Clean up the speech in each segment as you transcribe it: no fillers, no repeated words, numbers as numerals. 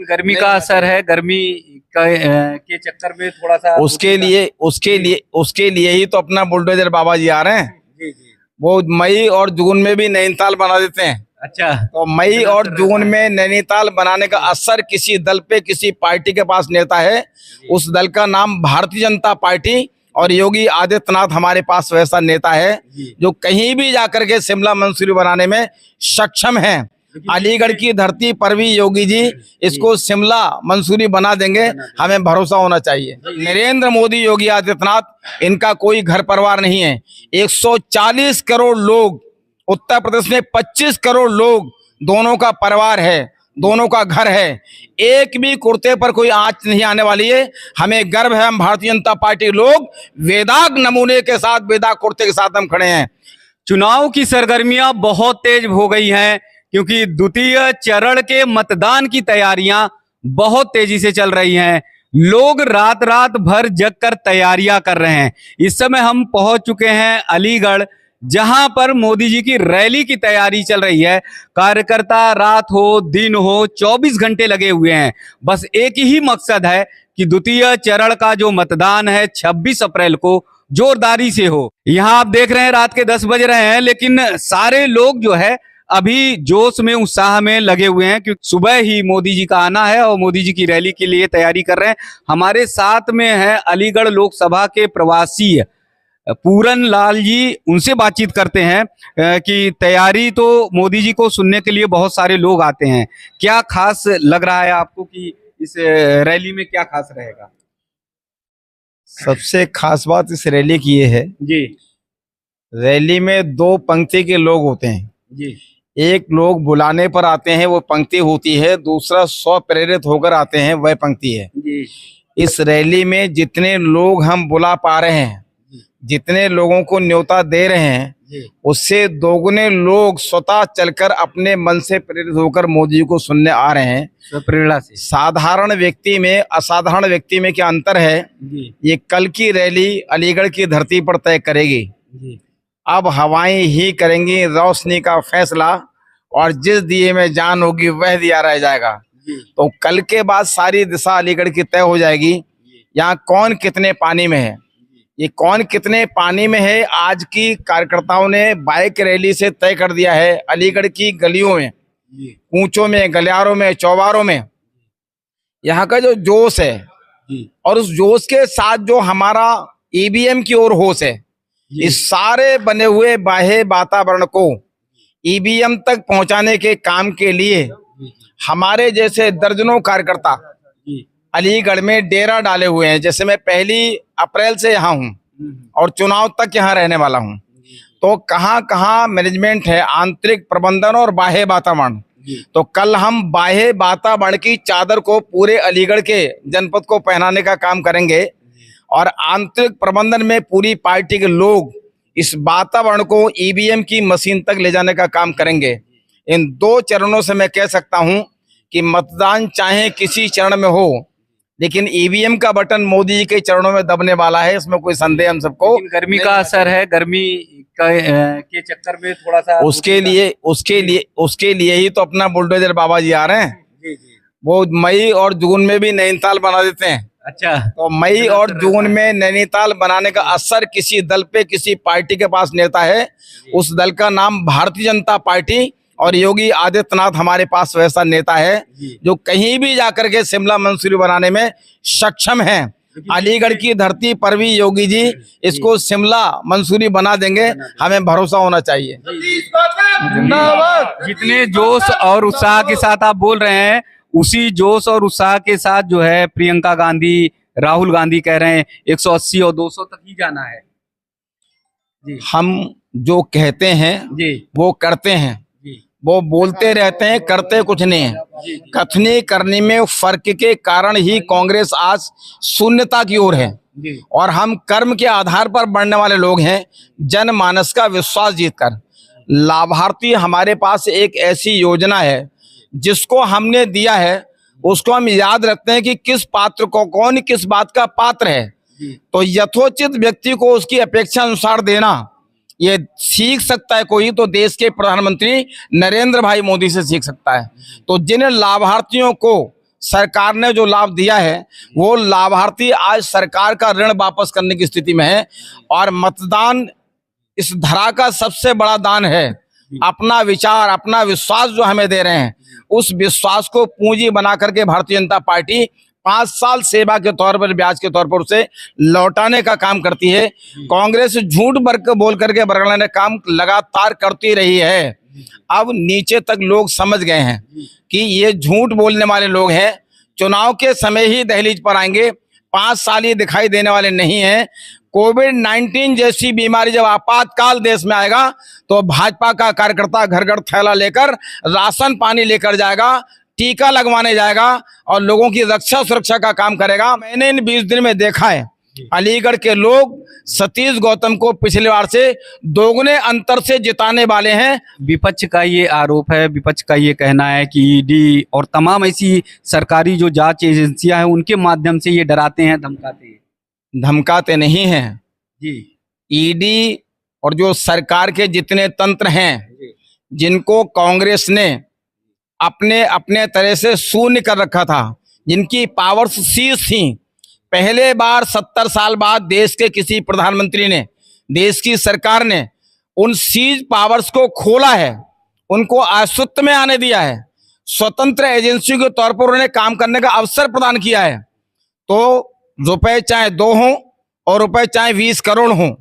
गर्मी का असर है, गर्मी के चक्कर में थोड़ा सा उसके लिए ही तो अपना बुलडोजर बाबा जी आ रहे हैं। जी जी। वो मई और जून में भी नैनीताल बना देते हैं। अच्छा, तो मई और जून में नैनीताल बनाने का असर किसी दल पे, किसी पार्टी के पास नेता है, उस दल का नाम भारतीय जनता पार्टी, और योगी आदित्यनाथ हमारे पास वैसा नेता है जो कहीं भी जाकर के शिमला मंसूरी बनाने में सक्षम है। अलीगढ़ की धरती पर भी योगी जी इसको शिमला मंसूरी बना देंगे, हमें भरोसा होना चाहिए। नरेंद्र मोदी, योगी आदित्यनाथ, इनका कोई घर परिवार नहीं है। 140 करोड़ लोग, उत्तर प्रदेश में 25 करोड़ लोग, दोनों का परिवार है, दोनों का घर है। एक भी कुर्ते पर कोई आंच नहीं आने वाली है। हमें गर्व है, हम भारतीय जनता पार्टी लोग वेदाग नमूने के साथ, वेदाग कुर्ते के साथ हम खड़े हैं। चुनाव की सरगर्मियां बहुत तेज हो गई हैं, क्योंकि द्वितीय चरण के मतदान की तैयारियां बहुत तेजी से चल रही हैं। लोग रात रात भर जग कर तैयारियां कर रहे हैं। इस समय हम पहुंच चुके हैं अलीगढ़, जहां पर मोदी जी की रैली की तैयारी चल रही है। कार्यकर्ता रात हो दिन हो 24 घंटे लगे हुए हैं। बस एक ही मकसद है कि द्वितीय चरण का जो मतदान है 26 अप्रैल को जोरदारी से हो। यहां आप देख रहे हैं रात के 10 बज रहे हैं, लेकिन सारे लोग जो है अभी जोश में, उत्साह में लगे हुए हैं, क्योंकि सुबह ही मोदी जी का आना है और मोदी जी की रैली के लिए तैयारी कर रहे हैं। हमारे साथ में है अलीगढ़ लोकसभा के प्रवासी पूरन लाल जी, उनसे बातचीत करते हैं कि तैयारी तो मोदी जी को सुनने के लिए बहुत सारे लोग आते हैं। क्या खास लग रहा है आपको कि इस रैली में क्या खास रहेगा? सबसे खास बात इस रैली की ये है जी रैली में दो पंक्ति के लोग होते हैं जी। एक लोग बुलाने पर आते हैं, वो पंक्ति होती है। दूसरा स्व प्रेरित होकर आते हैं, वह पंक्ति है जी। इस रैली में जितने लोग हम बुला पा रहे हैं, जितने लोगों को न्योता दे रहे हैं, उससे दोगुने लोग स्वतः चलकर अपने मन से प्रेरित होकर मोदी जी को सुनने आ रहे हैं। प्रेरणा से साधारण व्यक्ति में, असाधारण व्यक्ति में क्या अंतर है, ये कल की रैली अलीगढ़ की धरती पर तय करेगी। अब हवाएं ही करेंगी रोशनी का फैसला, और जिस दिए में जान होगी वह दिया रह जाएगा। तो कल के बाद सारी दिशा अलीगढ़ की तय हो जाएगी। यहाँ कौन कितने पानी में है, ये कौन कितने पानी में है, आज की कार्यकर्ताओं ने बाइक रैली से तय कर दिया है। अलीगढ़ की गलियों में, कूचों में, गलियारों में, चौबारों में यहाँ का जो जोश है, और उस जोश के साथ जो हमारा ईवीएम की ओर होश है, इस सारे बने हुए बाह्य वातावरण को ईवीएम तक पहुंचाने के काम के लिए हमारे जैसे दर्जनों कार्यकर्ता अलीगढ़ में डेरा डाले हुए हैं। जैसे मैं 1 अप्रैल से यहाँ हूँ और चुनाव तक यहाँ रहने वाला हूँ, तो कहाँ कहाँ मैनेजमेंट है, आंतरिक प्रबंधन और बाह्य वातावरण। तो कल हम बाह्य वातावरण की चादर को पूरे अलीगढ़ के जनपद को पहनाने का काम करेंगे, और आंतरिक प्रबंधन में पूरी पार्टी के लोग इस वातावरण को ईवीएम की मशीन तक ले जाने का काम करेंगे। इन 2 चरणों से मैं कह सकता हूं कि मतदान चाहे किसी चरण में हो, लेकिन ईवीएम का बटन मोदी जी के चरणों में दबने वाला है, इसमें कोई संदेह हम सबको। गर्मी का असर है, गर्मी के चक्कर में थोड़ा सा उसके लिए ही तो अपना बुलडोजर बाबा जी आ रहे हैं। वो मई और जून में भी नैनीताल बना देते हैं। अच्छा, तो मई और जून में नैनीताल बनाने का असर किसी दल पे, किसी पार्टी के पास नेता है, उस दल का नाम भारतीय जनता पार्टी, और योगी आदित्यनाथ हमारे पास वैसा नेता है जो कहीं भी जाकर के शिमला मंसूरी बनाने में सक्षम है। अलीगढ़ की धरती पर भी योगी जी इसको शिमला मंसूरी बना देंगे, हमें भरोसा होना चाहिए। जितने जोश और उत्साह के साथ आप बोल रहे हैं, उसी जोश और उत्साह के साथ जो है प्रियंका गांधी, राहुल गांधी कह रहे हैं 180 और 200 तक ही जाना है। हम जो कहते हैं वो करते हैं, वो बोलते रहते हैं, करते कुछ नहीं है। कथनी करने में फर्क के कारण ही कांग्रेस आज शून्यता की ओर है, और हम कर्म के आधार पर बढ़ने वाले लोग हैं, जनमानस का विश्वास जीतकर। लाभार्थी हमारे पास एक ऐसी योजना है जिसको हमने दिया है, उसको हम याद रखते हैं कि किस पात्र को, कौन किस बात का पात्र है। तो यथोचित व्यक्ति को उसकी अपेक्षा अनुसार देना, ये सीख सकता है कोई तो देश के प्रधानमंत्री नरेंद्र भाई मोदी से सीख सकता है। तो जिन लाभार्थियों को सरकार ने जो लाभ दिया है वो लाभार्थी आज सरकार का ऋण वापस करने की स्थिति में है। और मतदान इस धरा का सबसे बड़ा दान है। अपना विचार, अपना विश्वास जो हमें दे रहे हैं, उस विश्वास को पूंजी बना करके भारतीय जनता पार्टी 5 साल सेवा के तौर पर, ब्याज के तौर पर उसे लौटाने का काम करती है। कांग्रेस झूठ बोल करके बरगलाने का काम लगातार करती रही है। अब नीचे तक लोग समझ गए हैं कि ये झूठ बोलने वाले लोग हैं। चुनाव के समय ही दहलीज पर आएंगे, 5 साल ये दिखाई देने वाले नहीं हैं। कोविड-19 जैसी बीमारी जब आपातकाल देश में आएगा तो भाजपा का कार्यकर्ता घर घर थैला लेकर राशन पानी लेकर जाएगा, टीका लगवाने जाएगा और लोगों की रक्षा सुरक्षा का काम करेगा। मैंने इन 20 दिन में देखा है, अलीगढ़ के लोग सतीश गौतम को पिछले बार से दोगुने अंतर से जिताने वाले हैं। विपक्ष का ये आरोप है, विपक्ष का ये कहना है कि ईडी और तमाम ऐसी सरकारी जो जांच एजेंसियां हैं उनके माध्यम से ये डराते हैं, धमकाते हैं। धमकाते नहीं हैं जी। ईडी और जो सरकार के जितने तंत्र हैं, जिनको कांग्रेस ने अपने अपने तरह से शून्य कर रखा था, जिनकी पावर्स सीज थी, पहले बार 70 साल बाद देश के किसी प्रधानमंत्री ने, देश की सरकार ने उन सीज पावर्स को खोला है, उनको अस्तित्व में आने दिया है, स्वतंत्र एजेंसी के तौर पर उन्हें काम करने का अवसर प्रदान किया है। तो रुपए चाहे 2 हों और रुपए चाहे 20 करोड़ हों,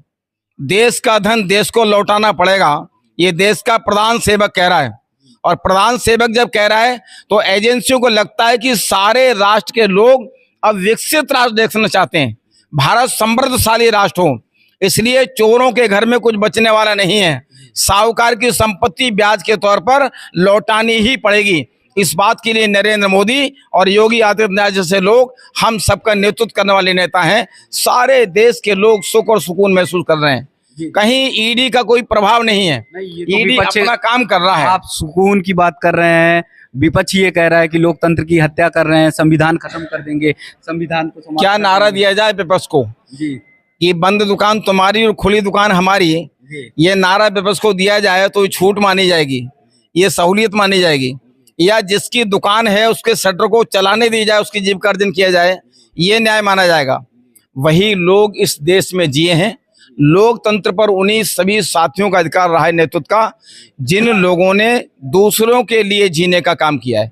देश का धन देश को लौटाना पड़ेगा। ये देश का प्रधान सेवक कह रहा है। और प्रधान सेवक जब कह रहा है तो एजेंसियों को लगता है कि सारे राष्ट्र के लोग अब विकसित राष्ट्र देखना चाहते हैं, भारत समृद्धशाली राष्ट्र हो। इसलिए चोरों के घर में कुछ बचने वाला नहीं है। साहूकार की संपत्ति ब्याज के तौर पर लौटानी ही पड़ेगी। इस बात के लिए नरेंद्र मोदी और योगी आदित्यनाथ जैसे लोग हम सबका नेतृत्व करने वाले नेता हैं। सारे देश के लोग सुख और सुकून महसूस कर रहे हैं। कहीं ईडी का कोई प्रभाव नहीं है, ईडी अपना काम कर रहा है। आप सुकून की बात कर रहे हैं, विपक्ष ये कह रहा है कि लोकतंत्र की हत्या कर रहे हैं, संविधान खत्म कर देंगे, संविधान को क्या नारा दिया जाए विपक्ष को जी कि बंद दुकान तुम्हारी और खुली दुकान हमारी, ये नारा विपक्ष को दिया जाए तो छूट मानी जाएगी, ये सहूलियत मानी जाएगी। या जिसकी दुकान है उसके शटर को चलाने दी जाए, उसकी जीविकार्जन किया जाए, ये न्याय माना जाएगा। वही लोग इस देश में जिए हैं। लोकतंत्र पर उन्हीं सभी साथियों का अधिकार रहा है नेतृत्व का, जिन लोगों ने दूसरों के लिए जीने का काम किया है।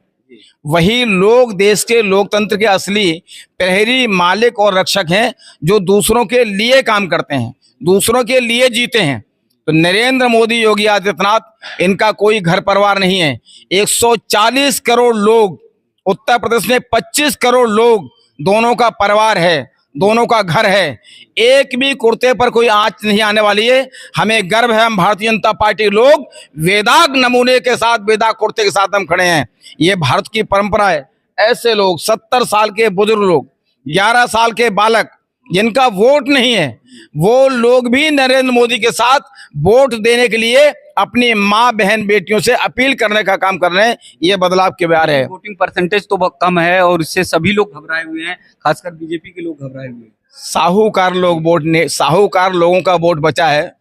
वही लोग देश के लोकतंत्र के असली प्रहरी, मालिक और रक्षक हैं, जो दूसरों के लिए काम करते हैं, दूसरों के लिए जीते हैं। तो नरेंद्र मोदी, योगी आदित्यनाथ, इनका कोई घर परिवार नहीं है। 140 करोड़ लोग, उत्तर प्रदेश में 25 करोड़ लोग, दोनों का परिवार है, दोनों का घर है। एक भी कुर्ते पर कोई आंच नहीं आने वाली है। हमें गर्व है, हम भारतीय जनता पार्टी लोग वेदाग नमूने के साथ, वेदाग कुर्ते के साथ हम खड़े हैं। ये भारत की परंपरा है। ऐसे लोग, 70 साल के बुजुर्ग लोग, 11 साल के बालक, जिनका वोट नहीं है, वो लोग भी नरेंद्र मोदी के साथ वोट देने के लिए अपनी माँ, बहन, बेटियों से अपील करने का काम कर रहे हैं। ये बदलाव के ब्यार है। वोटिंग परसेंटेज तो बहुत कम है और इससे सभी लोग घबराए हुए हैं, खासकर बीजेपी के लोग घबराए हुए हैं। साहूकार लोग वोट ने, साहूकार लोगों का वोट बचा है।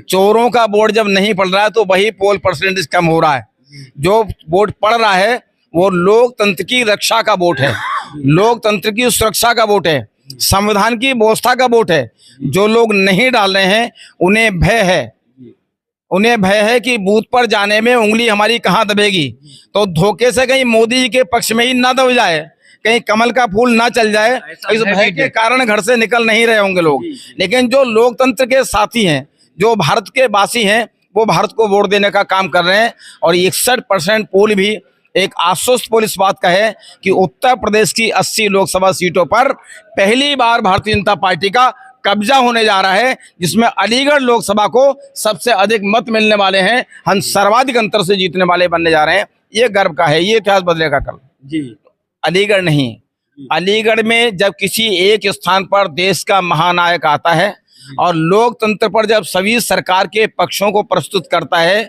चोरों का वोट जब नहीं पड़ रहा है तो वही पोल परसेंटेज कम हो रहा है। जो वोट पड़ रहा है वो लोकतंत्र की रक्षा का वोट है, लोकतंत्र की सुरक्षा का वोट है, संविधान की व्यवस्था का वोट है। जो लोग नहीं डाल रहे हैं उन्हें भय है, उन्हें भय है कि बूथ पर जाने में उंगली हमारी कहाँ दबेगी, तो धोखे से कहीं मोदी जी के पक्ष में ही ना दब जाए, कहीं कमल का फूल ना चल जाए। इस भय के कारण घर से निकल नहीं रहे होंगे लोग। लेकिन जो लोकतंत्र के साथी हैं, जो भारत के वासी हैं, वो भारत को वोट देने का काम कर रहे हैं। और 61% पोल भी एक आश्वस्त पोल इस बात का है कि उत्तर प्रदेश की 80 लोकसभा सीटों पर पहली बार भारतीय जनता पार्टी का कब्जा होने जा रहा है, जिसमें अलीगढ़ लोकसभा को सबसे अधिक मत मिलने वाले हैं। हम सर्वाधिक अंतर से जीतने वाले बनने जा रहे हैं। ये गर्व का है, ये इतिहास बदलेगा कल जी। अलीगढ़ नहीं, अलीगढ़ में जब किसी एक स्थान पर देश का महानायक आता है और लोकतंत्र पर जब सभी सरकार के पक्षों को प्रस्तुत करता है,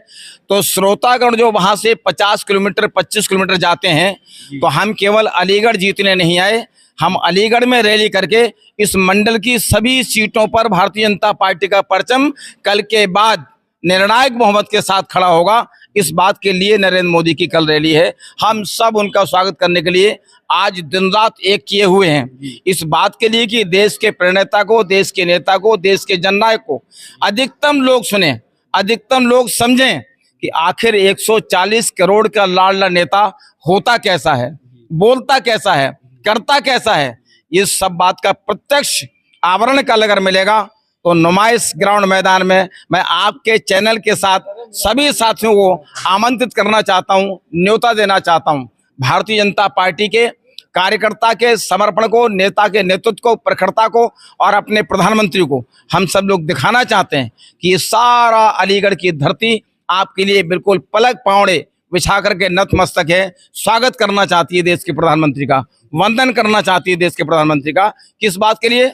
तो श्रोतागण जो वहां से 50 किलोमीटर 25 किलोमीटर जाते हैं, तो हम केवल अलीगढ़ जीतने नहीं आए, हम अलीगढ़ में रैली करके इस मंडल की सभी सीटों पर भारतीय जनता पार्टी का परचम कल के बाद निर्णायक बहुमत के साथ खड़ा होगा। इस बात के लिए नरेंद्र मोदी की कल रैली है। हम सब उनका स्वागत करने के लिए आज दिन रात एक किए हुए हैं, इस बात के लिए कि देश के प्रणेता को, देश के नेता को, देश के जननायक को अधिकतम लोग सुने, अधिकतम लोग समझें कि आखिर 140 करोड़ का लाडला नेता होता कैसा है, बोलता कैसा है, करता कैसा है। इस सब बात का प्रत्यक्ष आवरण कल अगर मिलेगा तो नुमाइश ग्राउंड मैदान में मैं आपके चैनल के साथ सभी साथियों को आमंत्रित करना चाहता हूं, न्योता देना चाहता हूं। भारतीय जनता पार्टी के कार्यकर्ता के समर्पण को, नेता के नेतृत्व को, प्रखरता को और अपने प्रधानमंत्री को हम सब लोग दिखाना चाहते हैं कि ये सारा अलीगढ़ की धरती आपके लिए बिल्कुल पलक पावड़े बिछा करके नतमस्तक है। स्वागत करना चाहती है देश के प्रधानमंत्री का, वंदन करना चाहती है देश के प्रधानमंत्री का। किस बात के लिए?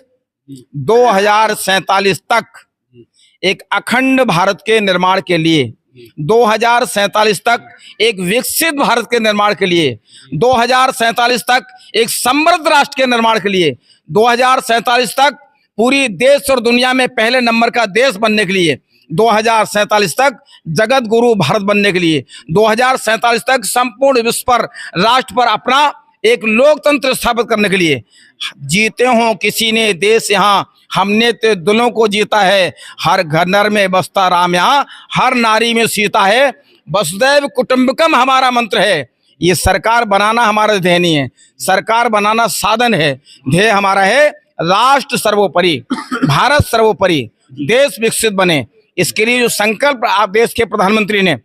2047 तक एक अखंड भारत के निर्माण के लिए, 2047 तक एक विकसित भारत के निर्माण के लिए, 2047 तक एक समृद्ध राष्ट्र के निर्माण के लिए, 2047 तक पूरी देश और दुनिया में पहले नंबर का देश बनने के लिए, 2047 तक जगत गुरु भारत बनने के लिए, 2047 तक संपूर्ण विश्व पर, राष्ट्र पर अपना एक लोकतंत्र स्थापित करने के लिए। जीते हो किसी ने देश यहाँ, हमने तो दिलों को जीता है। हर घर में बसता राम यहाँ, हर नारी में सीता है। वसुदैव कुटुंबकम हमारा मंत्र है। ये सरकार बनाना हमारा ध्येय नहीं है, सरकार बनाना साधन है। ध्येय हमारा है राष्ट्र सर्वोपरि, भारत सर्वोपरि, देश विकसित बने। इसके लिए जो संकल्प आप देश के प्रधानमंत्री ने,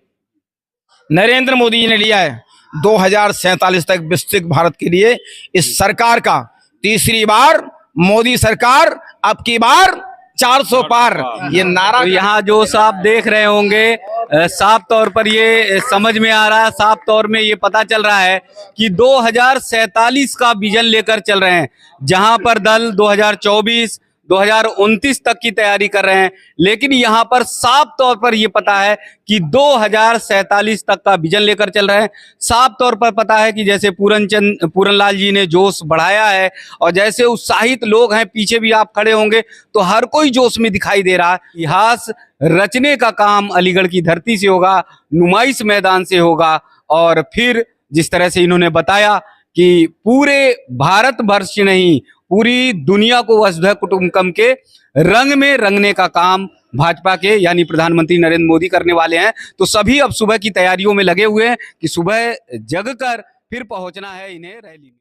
नरेंद्र मोदी जी ने लिया है 2047 तक विकसित भारत के लिए, इस सरकार का तीसरी बार मोदी सरकार, अब की बार 400 पार, ये नारा। तो यहाँ जो आप देख रहे होंगे, साफ तौर पर ये समझ में आ रहा है, साफ तौर में ये पता चल रहा है कि 2047 का विजन लेकर चल रहे हैं, जहां पर दल 2024 2029 तक की तैयारी कर रहे हैं। लेकिन यहाँ पर साफ तौर पर ये पता है कि 2047 तक का विजन लेकर चल रहे हैं। साफ तौर पर पता है कि जैसे पूरनलाल जी ने जोश बढ़ाया है और जैसे उत्साहित लोग हैं, पीछे भी आप खड़े होंगे तो हर कोई जोश में दिखाई दे रहा है। इतिहास रचने का काम अलीगढ़ की धरती से होगा, नुमाइश मैदान से होगा। और फिर जिस तरह से इन्होंने बताया कि पूरे भारत वर्ष नहीं, पूरी दुनिया को वसुधैव कुटुंबकम के रंग में रंगने का काम भाजपा के यानी प्रधानमंत्री नरेंद्र मोदी करने वाले हैं। तो सभी अब सुबह की तैयारियों में लगे हुए हैं कि सुबह जगकर फिर पहुंचना है इन्हें रैली में।